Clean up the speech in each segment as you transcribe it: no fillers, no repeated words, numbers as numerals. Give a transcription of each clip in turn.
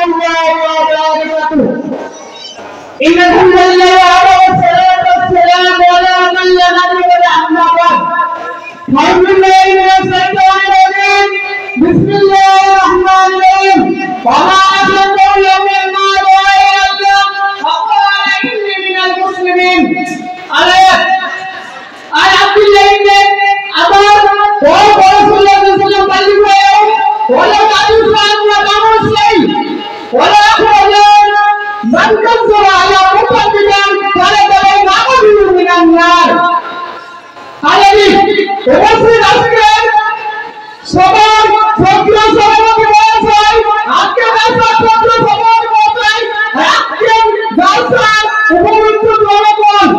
الله وبركاته. إن الحمد لله والصلاة والسلام على من لا نبي أما بعد. أعوذ بالله من الشيطان الرجيم. بسم الله الرحمن الرحيم. وما أشهد يوم ما رأيت فقال إني من المسلمين. آيات عبد الله بن عباس ورسول الله صلى الله عليه وسلم ولا تعرف عنه ولا شيء ولا أخرج من كسر على مقدما فلك يعبد من النار. هذه ومسلم أسكر সবার সত্য সমাজে বলছাই আজকে রাস্তা সত্য সমাজে বলছাই আজকে রাস্তার উপযুক্ত জনগণ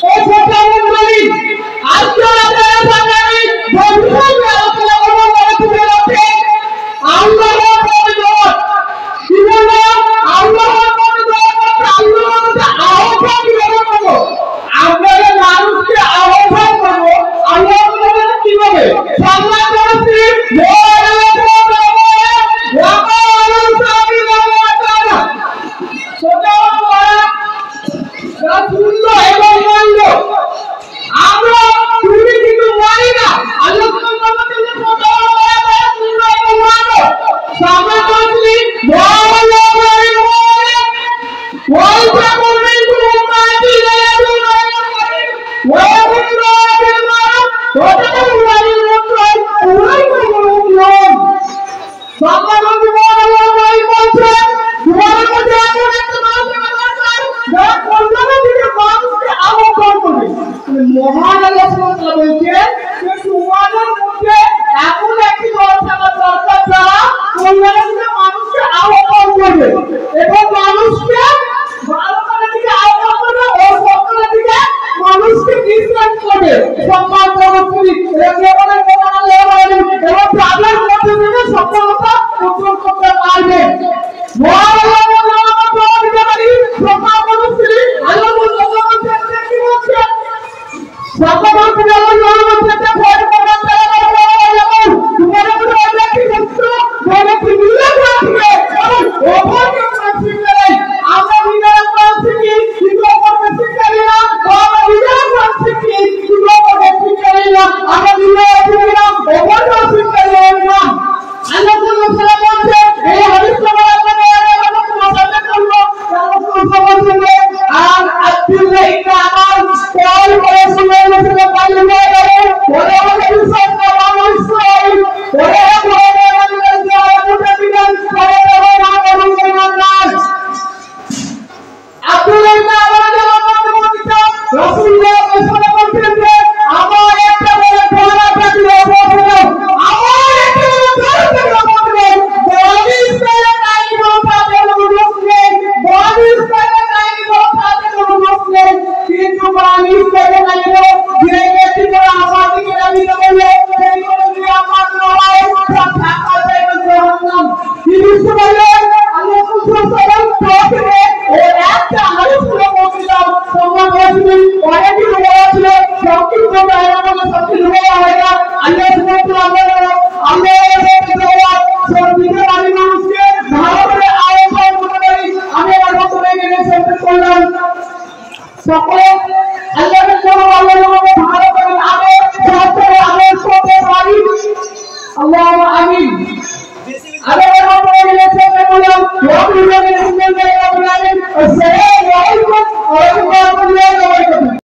ও সত্যামণ্ডলী আজকে আপনারা সামনে ভবিষ্যতে আলোচনা করবো বলতে আছে আল্লাহর পরিচয় জীবন আল্লাহর পরিচয় আল্লাহর আহ্বান করবো আপনারা মানুষকে আহ্বান করবো আল্লাহর কিভাবে সামনে করছি মহান আল্লাহ সুবহানাহু বলছেন যে তোমাদের মধ্যে এমন একটি দল থাকা দরকার যারা কল্যাণের মানুষকে আহ্বান করবে এবং মানুষকে ভালো কাজের দিকে আহ্বান করবে ও সৎকারের দিকে মানুষকে নির্দেশ করবে। সম্মান করবে একেবারে মহান আল্লাহ বলেন এবং তাদের মধ্যে থেকে সফলতা অর্জন করতে পারবে। মহান আল্লাহ বলেন আমরা দোয়া দিতে পারি সম্মান করছি আল্লাহ বলেন কি বলছেন সকল পূজার জন্য ভয় করা তারা তোমার উপর অনেক কিছু বলে দিলে রাখবে এবং ওভারকে শিখতে আমরা বিনা করছি কি কিন্তু করতে শিখতে না আমরা বিনা করছি কি কিন্তু করতে শিখতে না আমরা বিনা করছি না ওভারকে শিখতে না। আল্লাহ সুবহানাহু বলছে এই হাদিস আমরা তোমার সাথে করব রাসূল বলছে আর আব্দুল্লাহ ইবনে আব্বাস কল করে সুন্নাহ Assalamu alaikum wa rahmatullahi